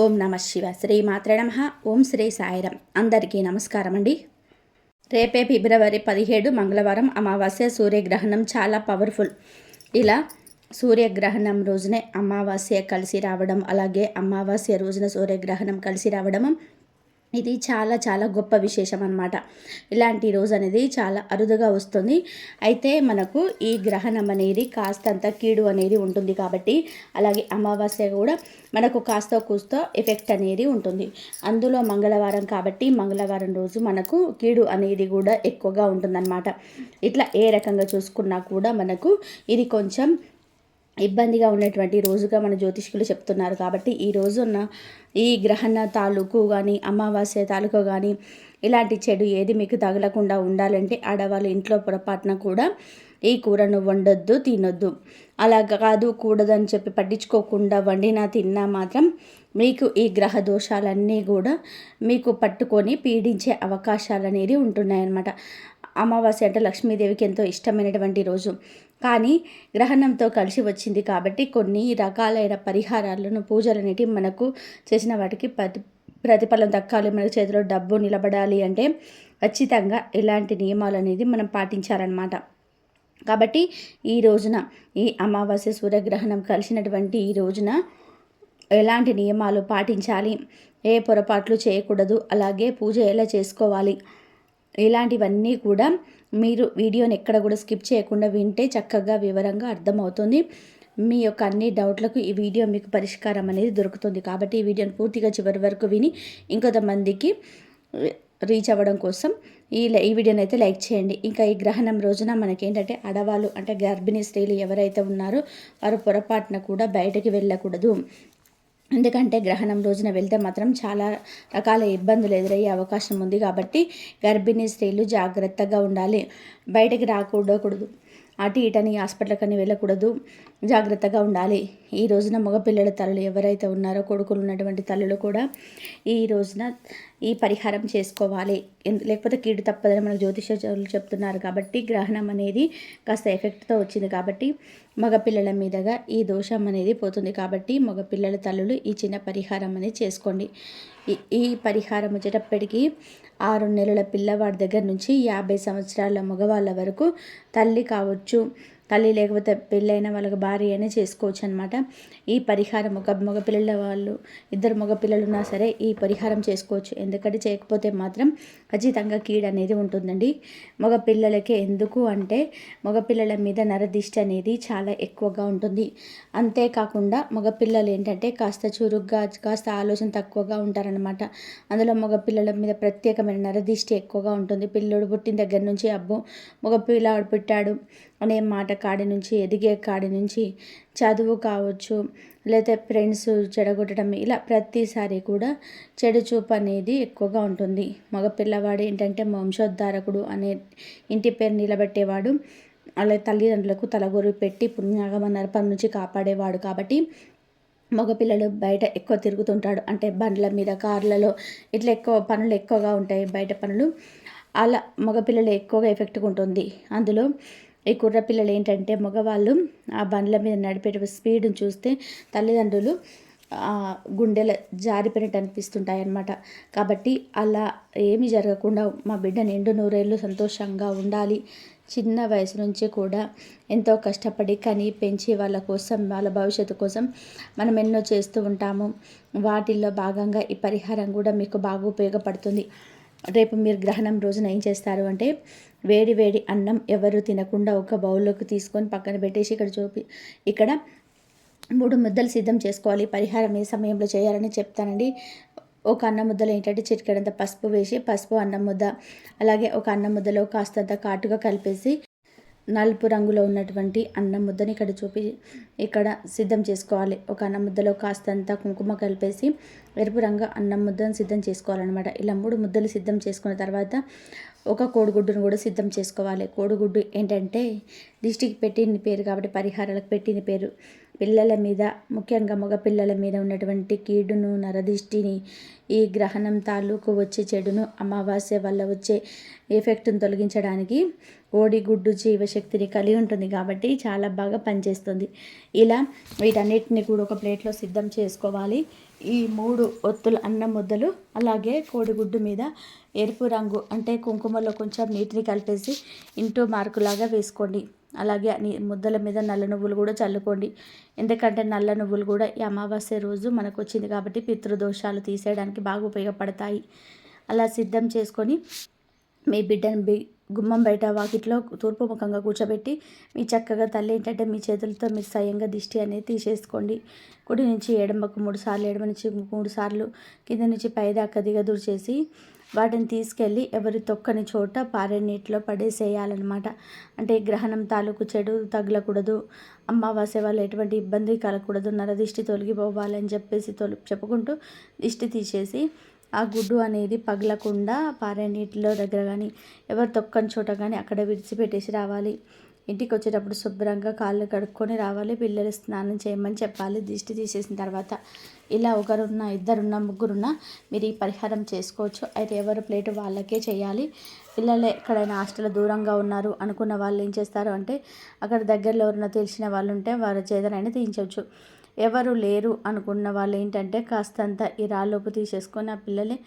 ఓం నమ శివ శ్రీ మాత్రే నమః. ఓం శ్రీ సాయిరాం. అందరికీ నమస్కారం అండి. రేపే ఫిబ్రవరి 17 మంగళవారం అమావాస్య సూర్యగ్రహణం చాలా పవర్ఫుల్. ఇలా సూర్యగ్రహణం రోజునే అమావాస్య కలిసి రావడం, అలాగే అమావాస్య రోజున సూర్యగ్రహణం కలిసి రావడం ఇది చాలా చాలా గొప్ప విశేషం అన్నమాట. ఇలాంటి రోజు అనేది చాలా అరుదుగా వస్తుంది. అయితే మనకు ఈ గ్రహణం అనేది కాస్తంత కీడు అనేది ఉంటుంది కాబట్టి, అలాగే అమావాస్య కూడా మనకు కాస్త కూస్తో ఎఫెక్ట్ అనేది ఉంటుంది. అందులో మంగళవారం కాబట్టి మంగళవారం రోజు మనకు కీడు అనేది కూడా ఎక్కువగా ఉంటుందన్నమాట. ఇట్లా ఏ రకంగా చూసుకున్నా కూడా మనకు ఇది కొంచెం ఇబ్బందిగా ఉన్నటువంటి రోజుగా మన జ్యోతిష్కులు చెప్తున్నారు. కాబట్టి ఈ రోజున్న ఈ గ్రహణ తాలూకు కానీ అమావాస్య తాలూకు కానీ ఇలాంటి చెడు ఏది మీకు తగలకుండా ఉండాలంటే ఆడవాళ్ళు ఇంట్లో పొరపాటున కూడా ఈ కూరను వండొద్దు, తినొద్దు. అలా కాదు కూడదని చెప్పి పట్టించుకోకుండా వండినా తిన్నా మాత్రం మీకు ఈ గ్రహ దోషాలన్నీ కూడా మీకు పట్టుకొని పీడించే అవకాశాలు అనేది ఉంటున్నాయన్నమాట. అమావాస్య అంటే లక్ష్మీదేవికి ఎంతో ఇష్టమైనటువంటి రోజు. కానీ గ్రహణంతో కలిసి వచ్చింది కాబట్టి కొన్ని రకాలైన పరిహారాలను పూజలు అనేటివి మనకు చేసిన వాటికి ప్రతిఫలం దక్కాలి, మన చేతిలో డబ్బు నిలబడాలి అంటే ఖచ్చితంగా ఇలాంటి నియమాలు అనేది మనం పాటించాలన్నమాట. కాబట్టి ఈ రోజున ఈ అమావాస్య సూర్యగ్రహణం కలిసినటువంటి ఈ రోజున ఎలాంటి నియమాలు పాటించాలి, ఏ పొరపాట్లు చేయకూడదు, అలాగే పూజ ఎలా చేసుకోవాలి, ఇలాంటివన్నీ కూడా మీరు వీడియోని ఎక్కడ కూడా స్కిప్ చేయకుండా వింటే చక్కగా వివరంగా అర్థమవుతుంది. మీ యొక్క అన్ని డౌట్లకు ఈ వీడియో మీకు పరిష్కారం అనేది దొరుకుతుంది. కాబట్టి ఈ వీడియోని పూర్తిగా చివరి వరకు విని ఇంకొంతమందికి రీచ్ అవ్వడం కోసం ఈ వీడియోని అయితే లైక్ చేయండి. ఇంకా ఈ గ్రహణం రోజున మనకేంటంటే ఆడవాళ్ళు అంటే గర్భిణీ స్త్రీలు ఎవరైతే ఉన్నారో వారు పొరపాటున కూడా బయటకి వెళ్ళకూడదు. ఎందుకంటే గ్రహణం రోజున వెళ్తే మాత్రం చాలా రకాల ఇబ్బందులు ఎదురయ్యే అవకాశం ఉంది. కాబట్టి గర్భిణీ స్త్రీలు జాగ్రత్తగా ఉండాలి, బయటకి రాకూడదు, అటు ఇటని హాస్పిటల్కని వెళ్ళకూడదు, జాగ్రత్తగా ఉండాలి. ఈ రోజున మగపిల్లల తల్లులు ఎవరైతే ఉన్నారో కొడుకులు ఉన్నటువంటి తల్లులు కూడా ఈ రోజున ఈ పరిహారం చేసుకోవాలి. లేకపోతే కీడు తప్పదని మన జ్యోతిషాచార్యులు చెప్తున్నారు. కాబట్టి గ్రహణం అనేది కాస్త ఎఫెక్ట్తో వచ్చింది కాబట్టి మగపిల్లల మీదుగా ఈ దోషం అనేది పోతుంది. కాబట్టి మగపిల్లల తల్లులు ఈ చిన్న పరిహారం అనేది చేసుకోండి. ఈ పరిహారం వచ్చేటప్పటికీ 6 నెలల పిల్లవాడి దగ్గర నుంచి 50 సంవత్సరాల మగవాళ్ళ వరకు తల్లి కావచ్చు, తల్లి లేకపోతే పెళ్ళైన వాళ్ళకి భార్య అయినా చేసుకోవచ్చు అనమాట. ఈ పరిహారం ఒక మగపిల్లల వాళ్ళు 2 మగపిల్లలు ఉన్నా సరే ఈ పరిహారం చేసుకోవచ్చు. ఎందుకంటే చేయకపోతే మాత్రం ఖచ్చితంగా కీడు అనేది ఉంటుందండి. మగపిల్లలకే ఎందుకు అంటే మగపిల్లల మీద నరదిష్టి అనేది చాలా ఎక్కువగా ఉంటుంది. అంతేకాకుండా మగపిల్లలు ఏంటంటే కాస్త చురుగ్గా, కాస్త ఆలోచన తక్కువగా ఉంటారనమాట. అందులో మగపిల్లల మీద ప్రత్యేకమైన నరదిష్టి ఎక్కువగా ఉంటుంది. పిల్లోడు పుట్టిన దగ్గర నుంచి అబ్బో మగపిల్లాడు పుట్టాడు అనే మాట కాడి నుంచి, ఎదిగే కాడి నుంచి, చదువు కావచ్చు, లేదా ఫ్రెండ్స్ చెడగొట్టడం, ఇలా ప్రతిసారి కూడా చెడు చూపు అనేది ఎక్కువగా ఉంటుంది. మగపిల్లవాడు ఏంటంటే వంశోద్ధారకుడు అనే ఇంటి పేరు నిలబెట్టేవాడు, అలా తల్లిదండ్రులకు తలగొరి పెట్టి పుణ్యాగమ నరపం నుంచి కాపాడేవాడు. కాబట్టి మగపిల్లలు బయట ఎక్కువ తిరుగుతుంటాడు, అంటే బండ్ల మీద, కార్లలో, ఇట్లా ఎక్కువ పనులు ఎక్కువగా ఉంటాయి, బయట పనులు. అలా మగపిల్లలు ఎక్కువగా ఎఫెక్ట్గా ఉంటుంది. అందులో ఈ కుర్రపిల్లలు ఏంటంటే మగవాళ్ళు ఆ బండ్ల మీద నడిపే స్పీడ్ని చూస్తే తల్లిదండ్రులు గుండెల జారిపోయినట్టు అనిపిస్తుంటాయి అన్నమాట. కాబట్టి అలా ఏమీ జరగకుండా మా బిడ్డ నిండు నూరేళ్ళు సంతోషంగా ఉండాలి, చిన్న వయసు నుంచి కూడా ఎంతో కష్టపడి కని పెంచి వాళ్ళ కోసం, వాళ్ళ భవిష్యత్తు కోసం మనం ఎన్నో చేస్తూ ఉంటాము. వాటిల్లో భాగంగా ఈ పరిహారం కూడా మీకు బాగా ఉపయోగపడుతుంది. రేపు మీరు గ్రహణం రోజున ఏం చేస్తారు అంటే వేడి వేడి అన్నం ఎవరు తినకుండా ఒక బౌల్లోకి తీసుకొని పక్కన పెట్టేసి ఇక్కడ 3 ముద్దలు సిద్ధం చేసుకోవాలి. పరిహారం ఏ సమయంలో చేయాలని చెప్తానండి. ఒక అన్నం ముద్దలో ఏంటంటే చిటికెడంత పసుపు వేసి, పసుపు అన్నం ముద్ద, అలాగే ఒక అన్నం ముద్దలో కాస్తంత కాటుగా కలిపేసి నలుపు రంగులో ఉన్నటువంటి అన్నం ముద్దని ఇక్కడ సిద్ధం చేసుకోవాలి. ఒక అన్నం ముద్దలో కాస్తంత కుంకుమ కలిపేసి ఎరుపు రంగు అన్నం ముద్దను సిద్ధం చేసుకోవాలన్నమాట. ఇలా 3 ముద్దలు సిద్ధం చేసుకున్న తర్వాత ఒక కోడిగుడ్డును కూడా సిద్ధం చేసుకోవాలి. కోడిగుడ్డు ఏంటంటే దిష్టికి పెట్టిన పేరు కాబట్టి పరిహారాలకు పెట్టిన పేరు. పిల్లల మీద, ముఖ్యంగా మగ పిల్లల మీద ఉన్నటువంటి కీడును, నరదిష్టిని, ఈ గ్రహణం తాలూకు వచ్చే చెడును, అమావాస్య వల్ల వచ్చే ఎఫెక్ట్ను తొలగించడానికి కోడిగుడ్డు జీవశక్తిని కలిగి ఉంటుంది కాబట్టి చాలా బాగా పనిచేస్తుంది. ఇలా వీటన్నిటిని కూడా ఒక ప్లేట్లో సిద్ధం చేసుకోవాలి. ఈ 3 ఒత్తుల అన్నం ముద్దలు అలాగే కోడిగుడ్డు మీద ఎరుపు రంగు అంటే కుంకుమలో కొంచెం నీటిని కలిపేసి ఇంటూ మార్కులాగా వేసుకోండి. అలాగే ముద్దల మీద నల్ల నువ్వులు కూడా చల్లుకోండి. ఎందుకంటే నల్ల నువ్వులు కూడా ఈ అమావాస్య రోజు మనకు వచ్చింది కాబట్టి పితృదోషాలు తీసేయడానికి బాగా ఉపయోగపడతాయి. అలా సిద్ధం చేసుకొని మీ బిడ్డను గుమ్మం బయట వాకిట్లో తూర్పు ముఖంగా కూర్చోబెట్టి మీ చక్కగా తల్లి ఏంటంటే మీ చేతులతో మీరు స్వయంగా దిష్టి అనేది తీసేసుకోండి. కుడి నుంచి ఎడమకు 3 సార్లు, ఎడమ నుంచి 3 సార్లు, కింద నుంచి పైదాకా దిగదురు చేసి వాటిని తీసుకెళ్ళి ఎవరి తొక్కని చోట పారే నీటిలో పడేసేయాలన్నమాట. అంటే గ్రహణం తాలూకు చెడు తగలకూడదు, అమావాస్య వల్ల ఎటువంటి ఇబ్బంది కలగకూడదు, నరదిష్టి తొలగిపోవాలని చెప్పేసి చెప్పుకుంటూ దిష్టి తీసేసి ఆ గుడ్డు అనేది పగలకుండా పారే నీటిలో దగ్గర కానీ ఎవరు తొక్కని చోట కానీ అక్కడ విడిచిపెట్టేసి రావాలి. ఇంటికి వచ్చేటప్పుడు శుభ్రంగా కాళ్ళు కడుక్కొని రావాలి. పిల్లలు స్నానం చేయమని చెప్పాలి దిష్టి తీసేసిన తర్వాత. ఇలా ఒకరున్నా, ఇద్దరున్నా, ముగ్గురున్నా మీరు ఈ పరిహారం చేసుకోవచ్చు. అయితే ఎవరి ప్లేటు వాళ్ళకే చేయాలి. పిల్లలు ఎక్కడైనా హాస్టల్ దూరంగా ఉన్నారు అనుకున్న వాళ్ళు ఏం చేస్తారు అంటే అక్కడ దగ్గరలో ఎవరైనా తెలిసిన వాళ్ళు ఉంటే వారి చేతనైనా తీయించవచ్చు. ఎవరు లేరు అనుకున్న వాళ్ళు ఏంటంటే కాస్తంత ఈ రాళ్ళుప్పు తీసేసుకొని ఆ పిల్లల్ని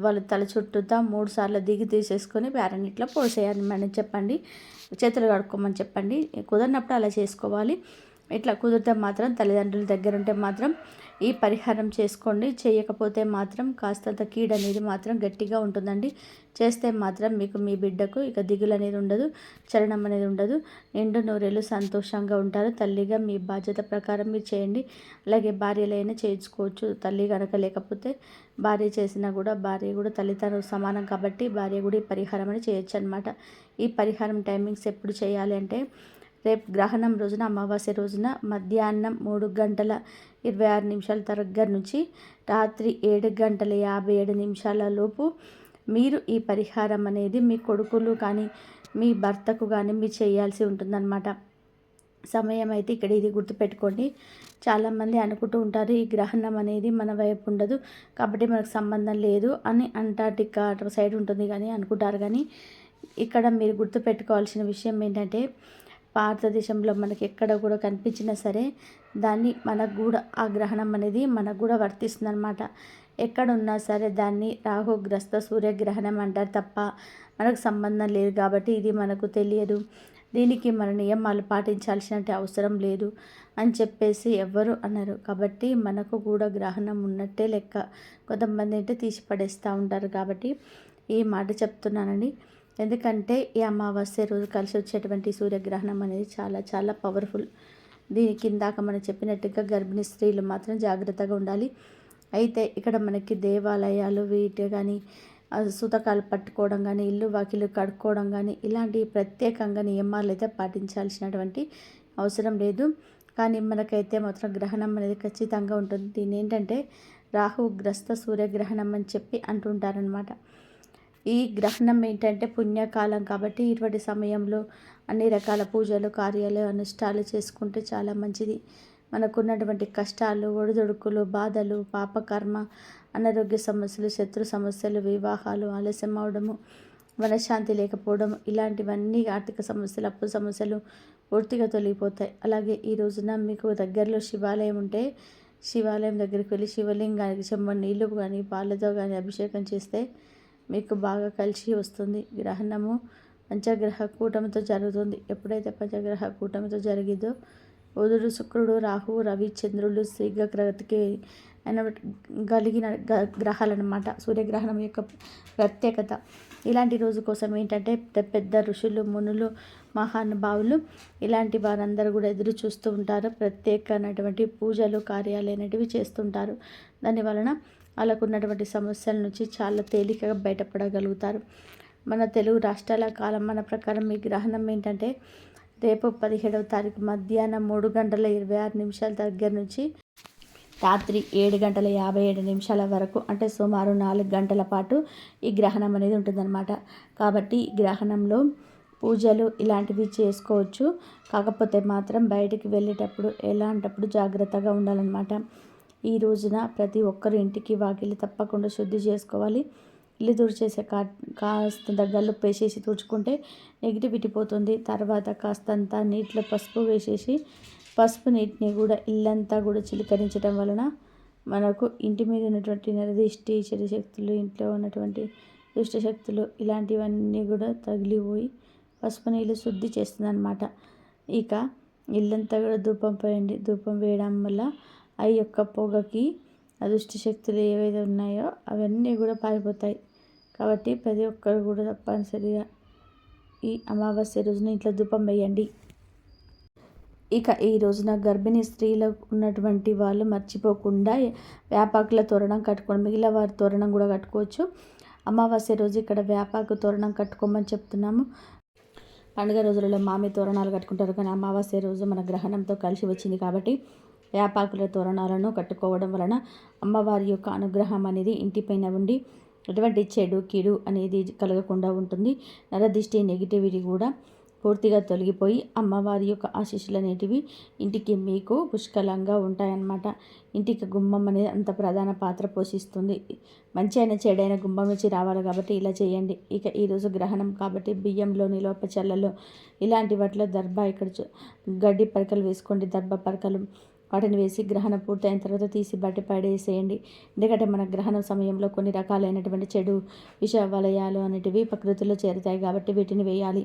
వాళ్ళ తల చుట్టూతా 3 సార్లు దిగి తీసేసుకొని ప్యారనీట్లో పోసేయాలని చెప్పండి. చేతులు కడుక్కోమని చెప్పండి. కుదరినప్పుడు అలా చేసుకోవాలి. ఇట్లా కుదిరితే మాత్రం తల్లిదండ్రుల దగ్గర ఉంటే మాత్రం ఈ పరిహారం చేసుకోండి. చేయకపోతే మాత్రం కాస్తంత కీడు అనేది మాత్రం గట్టిగా ఉంటుందండి. చేస్తే మాత్రం మీకు మీ బిడ్డకు ఇక దిగులు అనేది ఉండదు, చలనం అనేది ఉండదు. నిండు నూరేళ్ళు సంతోషంగా ఉంటారు. తల్లిగా మీ బాధ్యత ప్రకారం మీరు చేయండి. అలాగే భార్యలైనా చేయించుకోవచ్చు. తల్లి కనుక లేకపోతే భార్య చేసినా కూడా భార్య కూడా తల్లితో సమానం కాబట్టి భార్య కూడా ఈ పరిహారం అని చేయొచ్చు అనమాట. ఈ పరిహారం టైమింగ్స్ ఎప్పుడు చేయాలి అంటే రేపు గ్రహణం రోజున, అమావాస్య రోజున మధ్యాహ్నం 3:26 దగ్గర నుంచి రాత్రి 7:57 లోపు మీరు ఈ పరిహారం అనేది మీ కొడుకులు కానీ మీ భర్తకు కానీ మీరు చేయాల్సి ఉంటుందన్నమాట. సమయం అయితే ఇక్కడ ఇది గుర్తుపెట్టుకోండి. చాలామంది అనుకుంటూ ఉంటారు ఈ గ్రహణం అనేది మన వైపు ఉండదు కాబట్టి మనకు సంబంధం లేదు అని అంటార్టికా సైడ్ ఉంటుంది కానీ అనుకుంటారు. కానీ ఇక్కడ మీరు గుర్తుపెట్టుకోవాల్సిన విషయం ఏంటంటే భారతదేశంలో మనకి ఎక్కడ కూడా కనిపించినా సరే దాన్ని మనకు కూడా ఆ గ్రహణం అనేది మనకు కూడా వర్తిస్తుంది అనమాట. ఎక్కడున్నా సరే దాన్ని రాహుగ్రస్త సూర్యగ్రహణం అంటారు తప్ప మనకు సంబంధం లేదు కాబట్టి ఇది మనకు తెలియదు. దీనికి మన నియమాలు పాటించాల్సిన అవసరం లేదు అని చెప్పేసి ఎవ్వరు అన్నారు. కాబట్టి మనకు కూడా గ్రహణం ఉన్నట్టే లెక్క. కొంతమంది అయితే తీసి పడేస్తూ ఉంటారు. కాబట్టి ఈ మాట చెప్తున్నానండి. ఎందుకంటే ఈ అమావాస్య రోజు కలిసి వచ్చేటువంటి సూర్యగ్రహణం అనేది చాలా చాలా పవర్ఫుల్. దీని కిందాక మనం చెప్పినట్టుగా గర్భిణీ స్త్రీలు మాత్రం జాగ్రత్తగా ఉండాలి. అయితే ఇక్కడ మనకి దేవాలయాలు వీటి కానీ సూతకాలు పట్టుకోవడం కానీ ఇల్లు వాకిలు కడుక్కోవడం కానీ ఇలాంటి ప్రత్యేకంగా నియమాలు అయితే పాటించాల్సినటువంటి అవసరం లేదు. కానీ మనకైతే మాత్రం గ్రహణం అనేది ఖచ్చితంగా ఉంటుంది. దీని ఏంటంటే రాహుగ్రస్త సూర్యగ్రహణం అని చెప్పి అంటుంటారనమాట. ఈ గ్రహణం ఏంటంటే పుణ్యకాలం కాబట్టి ఇటువంటి సమయంలో అన్ని రకాల పూజలు, కార్యాలు, అనుష్ఠాలు చేసుకుంటే చాలా మంచిది. మనకున్నటువంటి కష్టాలు, ఒడిదుడుకులు, బాధలు, పాపకర్మ, అనారోగ్య సమస్యలు, శత్రు సమస్యలు, వివాహాలు ఆలస్యం అవడము, మనశ్శాంతి లేకపోవడం ఇలాంటివన్నీ ఆర్థిక సమస్యలు, అప్పు సమస్యలు పూర్తిగా తొలగిపోతాయి. అలాగే ఈ రోజున మీకు దగ్గరలో శివాలయం ఉంటే శివాలయం దగ్గరికి వెళ్ళి శివలింగానికి చెంబడి నీళ్ళు కానీ పాలతో కానీ అభిషేకం చేస్తే మీకు బాగా కలిసి వస్తుంది. గ్రహణము పంచగ్రహ కూటమితో జరుగుతుంది. ఎప్పుడైతే పంచగ్రహ కూటమితో జరిగిందో బుధుడు, శుక్రుడు, రాహువు, రవి, చంద్రుడు శీఘ్రగతికి కలిగిన గ్రహాలన్నమాట. సూర్యగ్రహణం యొక్క ప్రత్యేకత. ఇలాంటి రోజు కోసం ఏంటంటే పెద్ద ఋషులు, మునులు, మహానుభావులు ఇలాంటి వారందరూ కూడా ఎదురు చూస్తూ ఉంటారు. ప్రత్యేకమైనటువంటి పూజలు, కార్యాలు అనేటివి చేస్తుంటారు. దానివలన వాళ్ళకు ఉన్నటువంటి సమస్యల నుంచి చాలా తేలికగా బయటపడగలుగుతారు. మన తెలుగు రాష్ట్రాల కాలమాన ప్రకారం ఈ గ్రహణం ఏంటంటే రేపు 17వ తారీఖు మధ్యాహ్నం 3:26 దగ్గర నుంచి రాత్రి 7:57 వరకు అంటే సుమారు 4 గంటల పాటు ఈ గ్రహణం అనేది ఉంటుందన్నమాట. కాబట్టి ఈ గ్రహణంలో పూజలు ఇలాంటివి చేసుకోవచ్చు. కాకపోతే మాత్రం బయటికి వెళ్ళేటప్పుడు ఎలాంటప్పుడు జాగ్రత్తగా ఉండాలన్నమాట. ఈ రోజున ప్రతి ఒక్కరు ఇంటికి వాకిలి తప్పకుండా శుద్ధి చేసుకోవాలి. ఇల్లు తుడిచేసే కాస్తంత గల్లుప్పు వేసేసి తుడుచుకుంటే నెగిటివిటీ పోతుంది. తర్వాత కాస్తంత నీటిలో పసుపు వేసేసి పసుపు నీటిని కూడా ఇల్లంతా కూడా చిలకరించడం వలన మనకు ఇంటి మీద ఉన్నటువంటి నరదిష్టి, చెడు శక్తులు, ఇంట్లో ఉన్నటువంటి దుష్ట శక్తులు ఇలాంటివన్నీ కూడా తగిలిపోయి పసుపు నీళ్ళు శుద్ధి చేస్తుందన్నమాట. ఇక ఇల్లంతా కూడా ధూపం పోయండి. ధూపం వేయడం వల్ల ఆ యొక్క పొగకి అదృష్ట శక్తులు ఏవైతే ఉన్నాయో అవన్నీ కూడా పారిపోతాయి. కాబట్టి ప్రతి ఒక్కరు కూడా తప్పనిసరిగా ఈ అమావాస్య రోజున ఇంట్లో ధూపం వేయండి. ఇక ఈ రోజున గర్భిణీ స్త్రీలు ఉన్నటువంటి వాళ్ళు మర్చిపోకుండా వేపాకుల తోరణం కట్టుకోండి. మిగిలిన వారి తోరణం కూడా కట్టుకోవచ్చు. అమావాస్య రోజు ఇక్కడ వేపాకు తోరణం కట్టుకోమని చెప్తున్నాము. పండుగ రోజులలో మామిడి తోరణాలు కట్టుకుంటారు, కానీ అమావాస్య రోజు మన గ్రహణంతో కలిసి వచ్చింది కాబట్టి వేపాకుల తోరణాలను కట్టుకోవడం వలన అమ్మవారి యొక్క అనుగ్రహం అనేది ఇంటిపైన ఉండి ఎటువంటి చెడు కీడు అనేది కలగకుండా ఉంటుంది. నరదిష్టి నెగిటివిటీ కూడా పూర్తిగా తొలగిపోయి అమ్మవారి యొక్క ఆశీస్సులు అనేటివి ఇంటికి మీకు పుష్కలంగా ఉంటాయన్నమాట. ఇంటికి గుమ్మం అనేది అంత ప్రధాన పాత్ర పోషిస్తుంది. మంచి అయిన చెడైన గుమ్మం నుంచి రావాలి కాబట్టి ఇలా చేయండి. ఇక ఈరోజు గ్రహణం కాబట్టి బియ్యంలో, నిలోపచల్లలో ఇలాంటి వాటిలో దర్భ ఇక్కడ గడ్డి పరకలు వేసుకోండి. దర్భ పరకలు వాటిని వేసి గ్రహణం పూర్తయిన తర్వాత తీసి బట్టి పడేసేయండి. ఎందుకంటే మన గ్రహణం సమయంలో కొన్ని రకాలైనటువంటి చెడు విష వలయాలు అనేటివి ప్రకృతిలో చేరుతాయి కాబట్టి వీటిని వేయాలి.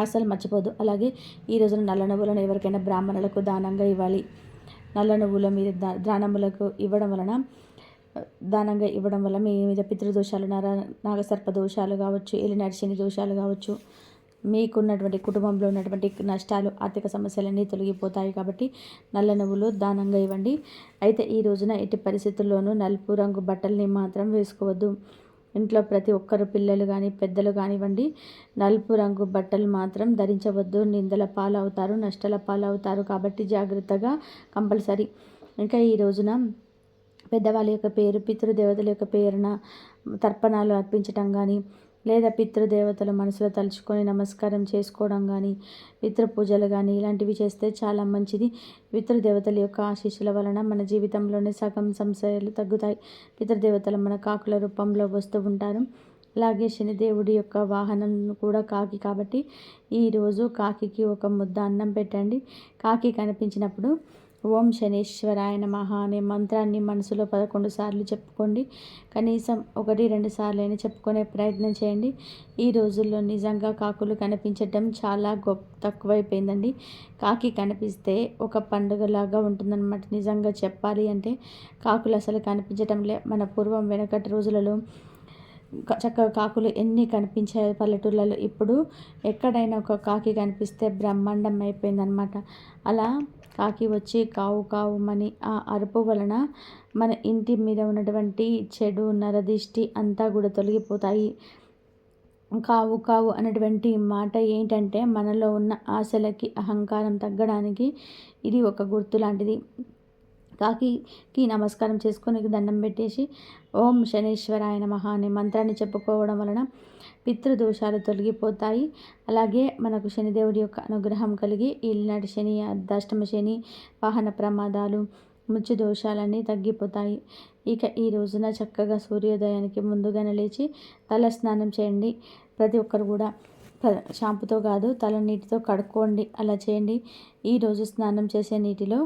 అస్సలు మర్చిపోదు. అలాగే ఈ రోజున నల్ల నువ్వులను ఎవరికైనా బ్రాహ్మణులకు దానంగా ఇవ్వాలి. నల్ల నువ్వుల మీద దానములకు ఇవ్వడం వలన దానంగా ఇవ్వడం వల్ల మీ మీద పితృదోషాలు, నాగసర్ప దోషాలు కావచ్చు, ఏలినాటి శని దోషాలు కావచ్చు, మీకున్నటువంటి కుటుంబంలో ఉన్నటువంటి నష్టాలు, ఆర్థిక సమస్యలన్నీ తొలగిపోతాయి. కాబట్టి నల్ల నువ్వులు దానంగా ఇవ్వండి. అయితే ఈ రోజున ఎట్టి పరిస్థితుల్లోనూ నలుపు రంగు బట్టల్ని మాత్రం వేసుకోవద్దు. ఇంట్లో ప్రతి ఒక్కరు పిల్లలు కానీ పెద్దలు కానివ్వండి నలుపు రంగు బట్టలు మాత్రం ధరించవద్దు. నిందల పాలవుతారు, నష్టాల పాలవుతారు. కాబట్టి జాగ్రత్తగా కంపల్సరీ. ఇంకా ఈ రోజున పెద్దవాళ్ళ యొక్క పేరు, పితృదేవతల యొక్క పేరున తర్పణాలు అర్పించటం కానీ, లేదా పితృదేవతల మనసులో తలుచుకొని నమస్కారం చేసుకోవడం కానీ, పితృపూజలు కానీ ఇలాంటివి చేస్తే చాలా మంచిది. పితృదేవతల యొక్క ఆశీస్సుల వలన మన జీవితంలోనే సగం సంశయాలు తగ్గుతాయి. పితృదేవతలు మన కాకుల రూపంలో వస్తూ ఉంటారు. అలాగే శనిదేవుడి యొక్క వాహనం కూడా కాకి కాబట్టి ఈరోజు కాకికి ఒక ముద్ద అన్నం పెట్టండి. కాకి కనిపించినప్పుడు ఓం శనీశ్వరాయ నమః అనే మంత్రాన్ని మనసులో 11 సార్లు చెప్పుకోండి. కనీసం 1-2 సార్లు అయినా చెప్పుకునే ప్రయత్నం చేయండి. ఈ రోజుల్లో నిజంగా కాకులు కనిపించటం చాలా తక్కువైపోయిందండి. కాకి కనిపిస్తే ఒక పండుగలాగా ఉంటుందన్నమాట. నిజంగా చెప్పాలి అంటే కాకులు అసలు కనిపించటం లే. మన పూర్వం వెనకటి రోజులలో చక్కగా కాకులు ఎన్ని కనిపించాయి పల్లెటూళ్ళలో. ఇప్పుడు ఎక్కడైనా ఒక కాకి కనిపిస్తే బ్రహ్మాండం అయిపోయిందనమాట. అలా కాకి వచ్చి కావు కావుమని ఆ అరుపు వలన మన ఇంటి మీద ఉన్నటువంటి చెడు నరదిష్టి అంతా కూడా తొలగిపోతాయి. కావు కావు అనేటువంటి మాట ఏంటంటే మనలో ఉన్న ఆశలకి, అహంకారం తగ్గడానికి ఇది ఒక గుర్తు లాంటిది. కాకికి నమస్కారం చేసుకొని దండం పెట్టేసి ఓం శనీశ్వరాయ నమః అనే మంత్రాన్ని చెప్పుకోవడం వలన పితృదోషాలు తొలగిపోతాయి. అలాగే మనకు శనిదేవుడి యొక్క అనుగ్రహం కలిగి ఈనాటి శని, అర్ధాష్టమ శని, వాహన ప్రమాదాలు, మృత్యు దోషాలన్నీ తగ్గిపోతాయి. ఇక ఈ రోజున చక్కగా సూర్యోదయానికి ముందుగానే లేచి తల స్నానం చేయండి. ప్రతి ఒక్కరు కూడా షాంపుతో కాదు తల నీటితో కడుక్కోండి. అలా చేయండి. ఈరోజు స్నానం చేసే నీటిలో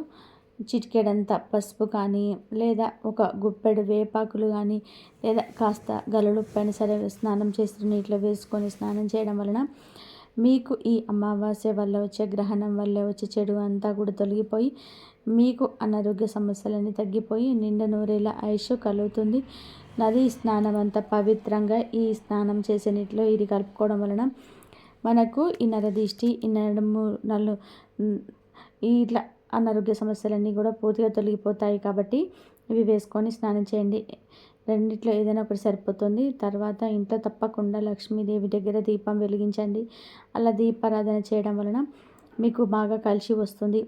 చిటికెడంత పసుపు కానీ, లేదా ఒక గుప్పెడు వేపాకులు కానీ, లేదా కాస్త గలలుప్పైన సరే స్నానం చేసిన నీటిలో వేసుకొని స్నానం చేయడం వలన మీకు ఈ అమావాస్య వల్ల వచ్చే, గ్రహణం వల్ల వచ్చే చెడు అంతా కూడా తొలగిపోయి మీకు అనారోగ్య సమస్యలన్నీ తగ్గిపోయి నిండు నూరేళ్ళ ఆయుష్ కలుగుతుంది. నది స్నానం అంత పవిత్రంగా ఈ స్నానం చేసే నీటిలో ఇది కలుపుకోవడం వలన మనకు ఈ నరదిష్టి, ఈ నడుము ఇట్లా అనారోగ్య సమస్యలన్నీ కూడా పూర్తిగా తొలగిపోతాయి. కాబట్టి ఇవి వేసుకొని స్నానం చేయండి. రెండిట్లో ఏదైనా ఒకటి సరిపోతుంది. తర్వాత ఇంట్లో తప్పకుండా లక్ష్మీదేవి దగ్గర దీపం వెలిగించండి. అలా దీపారాధన చేయడం వలన మీకు బాగా కలిసి వస్తుంది.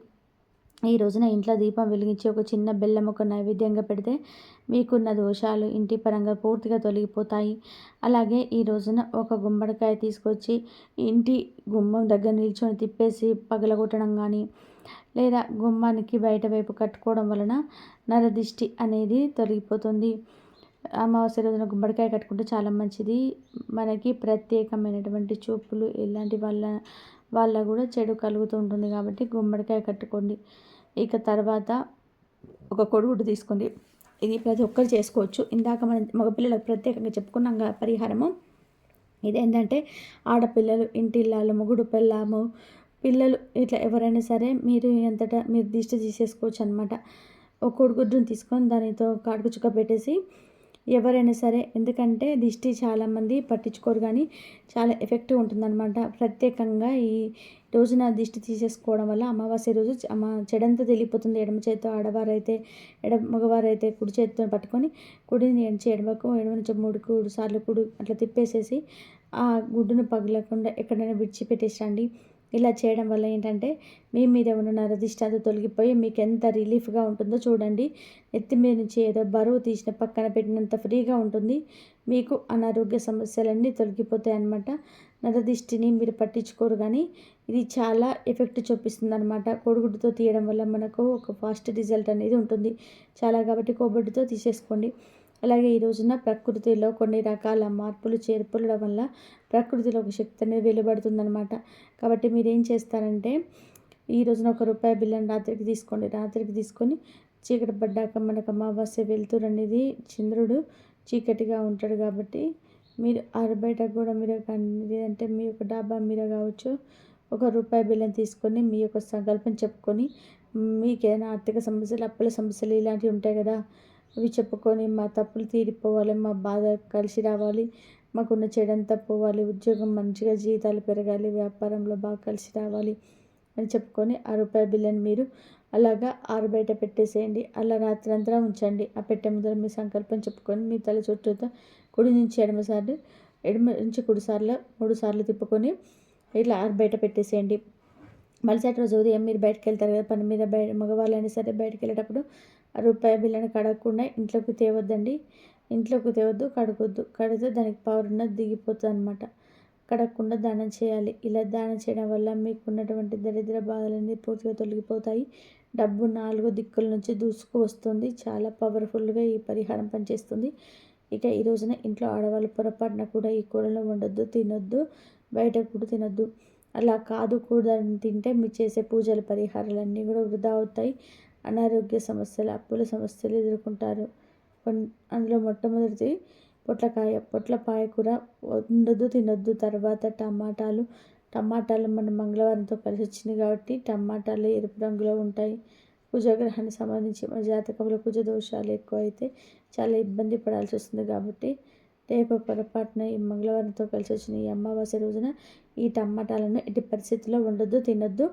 ఈ రోజున ఇంట్లో దీపం వెలిగించి ఒక చిన్న బెల్లం ఒక నైవేద్యంగా పెడితే మీకున్న దోషాలు ఇంటి పరంగా పూర్తిగా తొలగిపోతాయి. అలాగే ఈ రోజున ఒక గుమ్మడికాయ తీసుకొచ్చి ఇంటి గుమ్మం దగ్గర నిల్చొని తిప్పేసి పగలగొట్టడం కానీ, లేదా గుమ్మానికి బయట వైపు కట్టుకోవడం వలన నరదిష్టి అనేది తొలగిపోతుంది. అమావాస్య రోజున గుమ్మడికాయ కట్టుకుంటే చాలా మంచిది. మనకి ప్రత్యేకమైనటువంటి చూపులు ఇలాంటి వాళ్ళ కూడా చెడు కలుగుతూ ఉంటుంది కాబట్టి గుమ్మడికాయ కట్టుకోండి. ఇక తర్వాత ఒక కోడిగుడ్డు తీసుకోండి. ఇది ప్రతి ఒక్కరు చేసుకోవచ్చు. ఇందాక మనం మగపిల్లలకు ప్రత్యేకంగా చెప్పుకున్నాం పరిహారము. ఇదేంటంటే ఆడపిల్లలు, ఇంటిల్లాలు, మొగుడు పెళ్ళాము, పిల్లలు ఇట్లా ఎవరైనా సరే మీరు ఎంతటా మీరు దిష్టి తీసేసుకోవచ్చు అనమాట. ఒక కోడిగుడ్డుని తీసుకొని దానితో కాటుక చుక్క పెట్టేసి ఎవరైనా సరే, ఎందుకంటే దిష్టి చాలామంది పట్టించుకోరు కానీ చాలా ఎఫెక్టివ్ ఉంటుందన్నమాట. ప్రత్యేకంగా ఈ రోజున దిష్టి తీసేసుకోవడం వల్ల అమావాస్య రోజు చెడంతా తెలిగిపోతుంది. ఎడమ చేతితో ఆడవారైతే మగవారైతే కుడి చేతితో పట్టుకొని కుడిని ఎడమకు ఎడమ నుంచి 3 సార్లు కుడి అట్లా తిప్పేసేసి ఆ గుడ్డును పగలకుండా ఎక్కడైనా విడిచిపెట్టేసండి. ఇలా చేయడం వల్ల ఏంటంటే మీ మీద ఉన్న నరదిష్టి అది తొలగిపోయి మీకు ఎంత రిలీఫ్గా ఉంటుందో చూడండి. నెత్తి మీద నుంచి ఏదో బరువు తీసిన పక్కన పెట్టినంత ఫ్రీగా ఉంటుంది. మీకు అనారోగ్య సమస్యలన్నీ తొలగిపోతాయి అన్నమాట. నరదిష్టిని మీరు పట్టించుకోరు కానీ ఇది చాలా ఎఫెక్ట్ చూపిస్తుంది అనమాట. కోడిగుడ్డుతో తీయడం వల్ల మనకు ఒక ఫాస్ట్ రిజల్ట్ అనేది ఉంటుంది చాలా. కాబట్టి కోడిగుడ్డుతో తీసేసుకోండి. అలాగే ఈ రోజున ప్రకృతిలో కొన్ని రకాల మార్పులు చేర్పుల వల్ల ప్రకృతిలో ఒక శక్తి అనేది వెలువడుతుందనమాట. కాబట్టి మీరు ఏం చేస్తారంటే ఈ రోజున ₹1 బిల్లని రాత్రికి తీసుకోండి. రాత్రికి తీసుకొని చీకటి పడ్డాక మనకు అమావాస్య వెలుతురు అనేది చంద్రుడు చీకటిగా ఉంటాడు కాబట్టి మీరు ఆరుబయట కూడా మీరు కానీ లేదంటే మీ యొక్క డాబా మీద కావచ్చు ₹1 బిల్లని తీసుకొని మీ యొక్క సంకల్పం చెప్పుకొని మీకేదైనా ఆర్థిక సమస్యలు, అప్పుల సమస్యలు ఇలాంటివి ఉంటాయి కదా, అవి చెప్పుకొని మా తప్పులు తీరిపోవాలి, మా బాధ కలిసి రావాలి, మాకున్న చెడంతా పోవాలి, ఉద్యోగం మంచిగా జీతాలు పెరగాలి, వ్యాపారంలో బాగా కలిసి రావాలి అని చెప్పుకొని ₹1 బిల్లని మీరు అలాగా ఆరుబయట పెట్టేసేయండి. అలా రాత్రంతా ఉంచండి. ఆ పెట్టె ముందర మీ సంకల్పం చెప్పుకొని మీ తల చుట్టూతో కుడి నుంచి ఎడమ నుంచి కుడి సార్లు 3 సార్లు తిప్పుకొని ఇట్లా ఆరుబయట పెట్టేసేయండి. మరుసటి రోజు ఉదయం మీరు బయటకు వెళ్తారు కదా పని మీద, మగవాళ్ళైనా సరే బయటకు వెళ్ళేటప్పుడు ₹1 బిల్లని కడగకుండా ఇంట్లోకి తేవద్దండి. ఇంట్లోకి తేవద్దు, కడగొద్దు. కడిగితే దానికి పవర్ ఉన్నది దిగిపోతుంది అనమాట. కడగకుండా దానం చేయాలి. ఇలా దానం చేయడం వల్ల మీకు ఉన్నటువంటి దరిద్ర బాధలన్నీ పూర్తిగా తొలగిపోతాయి. డబ్బు 4 దిక్కుల నుంచి దూసుకు వస్తుంది. చాలా పవర్ఫుల్గా ఈ పరిహారం పనిచేస్తుంది. ఇక ఈ రోజున ఇంట్లో ఆడవాళ్ళు పొరపాటున కూడా ఈ కూరలు వండొద్దు, తినొద్దు, బయట కూడా తినొద్దు. అలా కాదు కూడా తింటే మీరు చేసే పూజల పరిహారాలన్నీ కూడా వృధా అవుతాయి. అనారోగ్య సమస్యలు, అప్పుల సమస్యలు ఎదుర్కొంటారు. అందులో మొట్టమొదటిది పొట్లపాయ కూర ఉండొద్దు, తినొద్దు. తర్వాత టమాటాలు మన మంగళవారంతో కలిసి వచ్చింది కాబట్టి టమాటాలు ఎరుపు రంగులో ఉంటాయి. కుజగ్రహానికి సంబంధించి మన జాతకంలో కుజ దోషాలు ఎక్కువ అయితే చాలా ఇబ్బంది పడాల్సి వస్తుంది కాబట్టి రేపు పొరపాటున ఈ మంగళవారంతో కలిసి వచ్చిన ఈ అమావాస్య రోజున ఈ టమాటాలను ఎట్టి పరిస్థితుల్లో ఉండొద్దు, తినొద్దు.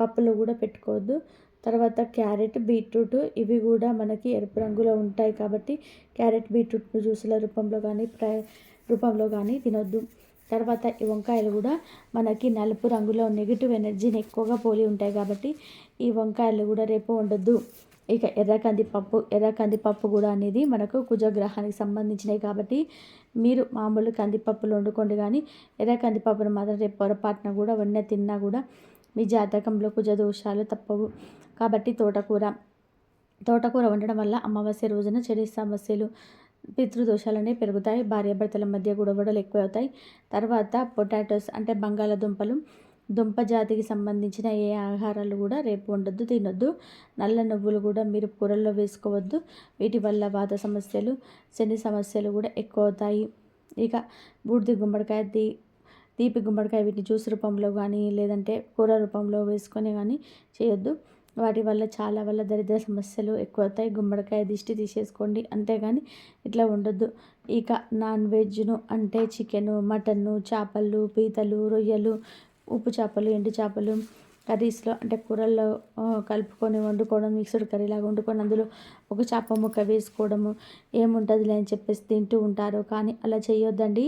పప్పులో కూడా పెట్టుకోవద్దు. తర్వాత క్యారెట్, బీట్రూట్ ఇవి కూడా మనకి ఎరుపు రంగులో ఉంటాయి కాబట్టి క్యారెట్, బీట్రూట్ జ్యూసుల రూపంలో కానీ తినొద్దు. తర్వాత ఈ వంకాయలు కూడా మనకి నలుపు రంగులో నెగిటివ్ ఎనర్జీని ఎక్కువగా పోలి ఉంటాయి కాబట్టి ఈ వంకాయలు కూడా రేపు ఉండొద్దు. ఇక ఎర్ర కందిపప్పు కూడా అనేది మనకు కుజగ్రహానికి సంబంధించినవి కాబట్టి మీరు మామూలు కందిపప్పులు వండుకోండి కానీ ఎర్ర కందిపప్పును మాత్రం రేపు పొరపాటున కూడా తిన్నా కూడా మీ జాతకంలో కుజ దోషాలు తప్పవు. కాబట్టి తోటకూర వండడం వల్ల అమావాస్య రోజున చెడు సమస్యలు, పితృదోషాలనే పెరుగుతాయి. భార్యాభర్తల మధ్య గొడవలు ఎక్కువ అవుతాయి. తర్వాత పొటాటోస్ అంటే బంగాళాదుంపలు, దుంప జాతికి సంబంధించిన ఏ ఆహారాలు కూడా రేపు ఉండొద్దు, తినొద్దు. నల్ల నువ్వులు కూడా మీరు కూరల్లో వేసుకోవద్దు. వీటి వల్ల వాత సమస్యలు, శని సమస్యలు కూడా ఎక్కువ అవుతాయి. ఇక బూడిద గుమ్మడికాయ, తీపి గుమ్మడికాయ వీటిని జ్యూస్ రూపంలో కానీ లేదంటే కూర రూపంలో వేసుకొని కానీ చేయొద్దు. వాటి వల్ల చాలా దరిద్ర సమస్యలు ఎక్కువ అవుతాయి. గుమ్మడికాయ దిష్టి తీసేసుకోండి అంతేగాని ఇట్లా ఉండొద్దు. ఇక నాన్ వెజ్ను అంటే చికెను, మటన్ను, చేపలు, పీతలు, రొయ్యలు, ఉప్పు చేపలు, ఎండు చేపలు కర్రీస్లో అంటే కూరల్లో కలుపుకొని వండుకోవడం, మిక్స్డ్ కర్రీలాగా వండుకొని అందులో ఒక చేప ముక్క వేసుకోవడము ఏముంటుందిలే అని చెప్పేసి తింటూ ఉంటారు. కానీ అలా చేయొద్దండి.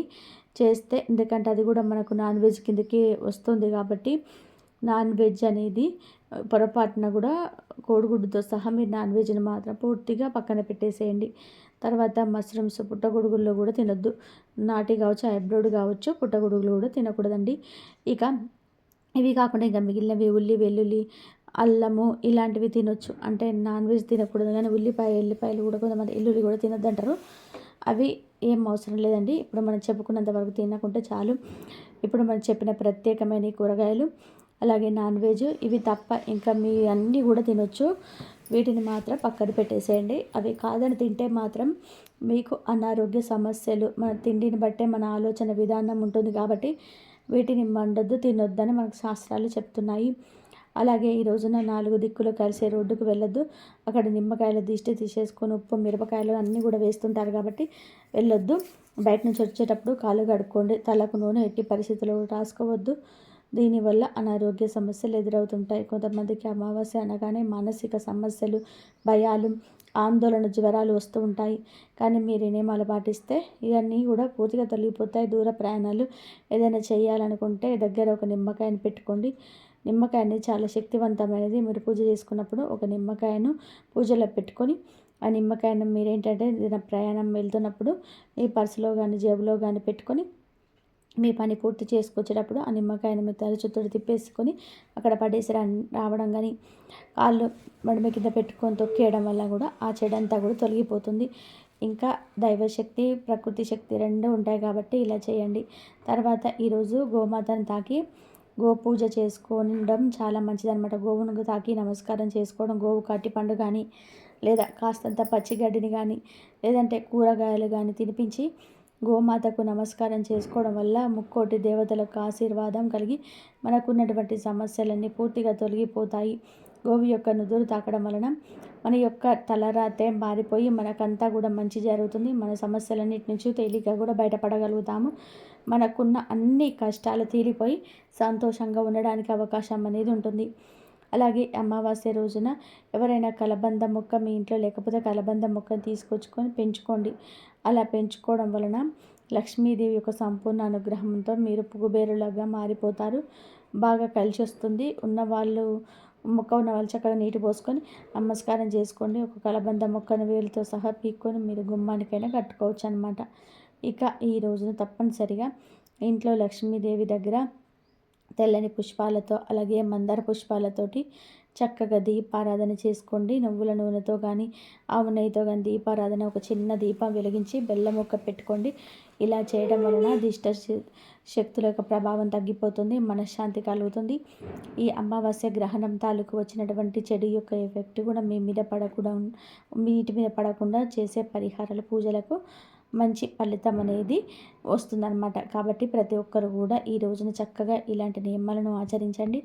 చేస్తే ఎందుకంటే అది కూడా మనకు నాన్ వెజ్ కిందకి వస్తుంది కాబట్టి నాన్ వెజ్ అనేది పొరపాటున కూడా కోడిగుడ్డుతో సహా మీరు నాన్ వెజ్ని మాత్రం పూర్తిగా పక్కన పెట్టేసేయండి. తర్వాత మష్రూమ్స్, పుట్టగొడుగుల్లో కూడా తినొద్దు. నాటి కావచ్చు, హైబ్రిడ్ కావచ్చు, పుట్టగొడుగులు కూడా తినకూడదండి. ఇక ఇవి కాకుండా ఇంకా మిగిలినవి ఉల్లి, వెల్లుల్లి, అల్లము ఇలాంటివి తినొచ్చు. అంటే నాన్ వెజ్ తినకూడదు కానీ ఎల్లిపాయలు కూడా కొంతమంది ఎల్లుల్లి కూడా తినొద్దు అంటారు. అవి ఏం అవసరం లేదండి. ఇప్పుడు మనం చెప్పుకున్నంత వరకు తినకుంటే చాలు. ఇప్పుడు మనం చెప్పిన ప్రత్యేకమైన కూరగాయలు అలాగే నాన్ వెజ్ ఇవి తప్ప ఇంకా మీ అన్నీ కూడా తినొచ్చు. వీటిని మాత్రం పక్కన పెట్టేసేయండి. అవి కాదని తింటే మాత్రం మీకు అనారోగ్య సమస్యలు, మన తిండిని బట్టే మన ఆలోచన విధానం ఉంటుంది కాబట్టి వీటిని వండొద్దు, తినొద్దని మనకు శాస్త్రాలు చెప్తున్నాయి. అలాగే ఈ రోజున 4 దిక్కులు కలిసే రోడ్డుకు వెళ్ళొద్దు. అక్కడ నిమ్మకాయల దిష్టి తీసేసుకొని ఉప్పు, మిరపకాయలు అన్నీ కూడా వేస్తుంటారు కాబట్టి వెళ్ళొద్దు. బయట నుంచి వచ్చేటప్పుడు కాళ్ళు కడుక్కోండి. తలకు నూనె ఎట్టి పరిస్థితుల్లో రాసుకోవద్దు. దీనివల్ల అనారోగ్య సమస్యలు ఎదురవుతుంటాయి. కొంతమందికి అమావాస్య అనగానే మానసిక సమస్యలు, భయాలు, ఆందోళన, జ్వరాలు వస్తూ ఉంటాయి. కానీ మీరు ఈ నియమాలు పాటిస్తే ఇవన్నీ కూడా పూర్తిగా తొలగిపోతాయి. దూర ప్రయాణాలు ఏదైనా చేయాలనుకుంటే దగ్గర ఒక నిమ్మకాయని పెట్టుకోండి. నిమ్మకాయని చాలా శక్తివంతమైనది. మీరు పూజ చేసుకున్నప్పుడు ఒక నిమ్మకాయను పూజలో పెట్టుకొని ఆ నిమ్మకాయను మీరేంటంటే ఏదైనా ప్రయాణం వెళ్తున్నప్పుడు మీ పర్సులో కానీ జేబులో కానీ పెట్టుకొని మీ పని పూర్తి చేసుకొచ్చేటప్పుడు ఆ నిమ్మకాయను మీ తల చుట్టూ తిప్పేసుకొని అక్కడ పడేసి రావడం కానీ, కాళ్ళు మడిమ కింద పెట్టుకొని తొక్కేయడం వల్ల కూడా ఆ చెడంతా కూడా తొలగిపోతుంది. ఇంకా దైవశక్తి, ప్రకృతి శక్తి రెండు ఉంటాయి కాబట్టి ఇలా చేయండి. తర్వాత ఈరోజు గోమాతను తాకి గోపూజ చేసుకోవడం చాలా మంచిదన్నమాట. గోవును తాకి నమస్కారం చేసుకోవడం, గోవు కట్టి పండు కానీ లేదా కాస్తంత పచ్చిగడ్డిని కానీ లేదంటే కూరగాయలు కానీ తినిపించి గోమాతకు నమస్కారం చేసుకోవడం వల్ల ముక్కోటి దేవతలకు ఆశీర్వాదం కలిగి మనకున్నటువంటి సమస్యలన్నీ పూర్తిగా తొలగిపోతాయి. గోవు యొక్క నుదురు తాకడం వలన మన యొక్క తలరాతే మారిపోయి మనకంతా కూడా మంచి జరుగుతుంది. మన సమస్యలన్నిటి నుంచి తేలిక కూడా బయటపడగలుగుతాము. మనకున్న అన్ని కష్టాలు తీరిపోయి సంతోషంగా ఉండడానికి అవకాశం అనేది ఉంటుంది. అలాగే అమావాస్య రోజున ఎవరైనా కలబంద మొక్క మీ ఇంట్లో లేకపోతే కలబంద మొక్కను తీసుకొచ్చుకొని పెంచుకోండి. అలా పెంచుకోవడం వలన లక్ష్మీదేవి యొక్క సంపూర్ణ అనుగ్రహంతో మీరు కుబేరులాగా మారిపోతారు. బాగా కలిసి వస్తుంది. ఉన్నవాళ్ళు మొక్క ఉన్న వాళ్ళు చక్కగా నీటి పోసుకొని నమస్కారం చేసుకోండి. ఒక కలబంద మొక్కను వేలుతో సహా పీక్కొని మీరు గుమ్మానికైనా కట్టుకోవచ్చు అనమాట. ఇక ఈ రోజున తప్పనిసరిగా ఇంట్లో లక్ష్మీదేవి దగ్గర తెల్లని పుష్పాలతో అలాగే మందార పుష్పాలతోటి చక్కగా దీపారాధన చేసుకోండి. నువ్వుల నూనెతో కానీ ఆవు నెయ్యితో కానీ దీపారాధన, ఒక చిన్న దీపం వెలిగించి బెల్లం మొక్క పెట్టుకోండి. ఇలా చేయడం వలన దిష్ట శక్తుల యొక్క ప్రభావం తగ్గిపోతుంది, మనశ్శాంతి కలుగుతుంది. ఈ అమావాస్య గ్రహణం తాలూకు వచ్చినటువంటి చెడు యొక్క ఎఫెక్ట్ కూడా మీ మీద వీటి మీద పడకుండా చేసే పరిహారాల పూజలకు మంచి ఫలితం అనేది వస్తుందన్నమాట. కాబట్టి ప్రతి ఒక్కరు కూడా ఈ రోజున చక్కగా ఇలాంటి నియమాలను ఆచరించండి.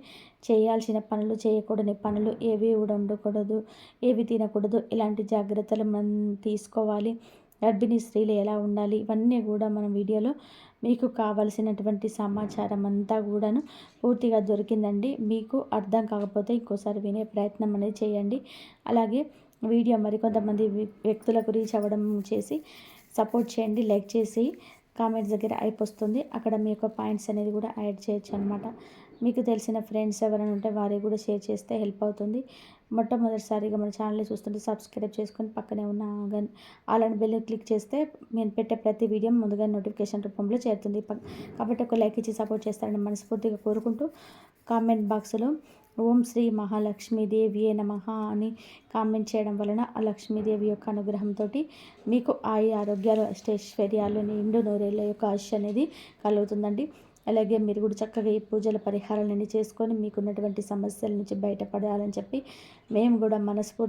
చేయాల్సిన పనులు, చేయకూడని పనులు ఏవి కూడా ఉండకూడదు, ఏవి తినకూడదు, ఇలాంటి జాగ్రత్తలు మనం తీసుకోవాలి. గర్భిణీ స్త్రీలు ఎలా ఉండాలి, ఇవన్నీ కూడా మన వీడియోలో మీకు కావలసినటువంటి సమాచారం అంతా కూడాను పూర్తిగా దొరికిందండి. మీకు అర్థం కాకపోతే ఇంకోసారి వినే ప్రయత్నం అనేది చేయండి. అలాగే వీడియో మరికొంతమంది వ్యక్తులకు రీచ్ అవ్వడం చేసి సపోర్ట్ చేయండి. లైక్ చేసి కామెంట్స్ దగ్గర వస్తుంది, అక్కడ మీ యొక్క పాయింట్స్ అనేది కూడా యాడ్ చేయొచ్చు అనమాట. మీకు తెలిసిన ఫ్రెండ్స్ ఎవరైనా ఉంటే వారికి కూడా షేర్ చేస్తే హెల్ప్ అవుతుంది. మొట్టమొదటిసారిగా మన ఛానల్ని చూస్తుంటే సబ్స్క్రైబ్ చేసుకొని పక్కనే ఉన్న అలాంటి బెల్ క్లిక్ చేస్తే నేను పెట్టే ప్రతి వీడియో ముందుగా నోటిఫికేషన్ రూపంలో చేరుతుంది. కాబట్టి ఒక లైక్ ఇచ్చి సపోర్ట్ చేస్తారని మనస్ఫూర్తిగా కోరుకుంటూ కామెంట్ బాక్స్లో ఓం శ్రీ మహాలక్ష్మీదేవియే నమః అని కామెంట్ చేయడం వలన ఆ లక్ష్మీదేవి యొక్క అనుగ్రహంతో మీకు ఆరోగ్యాలు, అష్టైశ్వర్యాలు, నిండు నూరేళ్ళ యొక్క ఆశ అనేది కలుగుతుందండి. అలాగే మీరు కూడా చక్కగా ఈ పూజల పరిహారాలన్నీ చేసుకొని మీకున్నటువంటి సమస్యల నుంచి బయటపడాలని చెప్పి మేము కూడా మనస్ఫూర్తి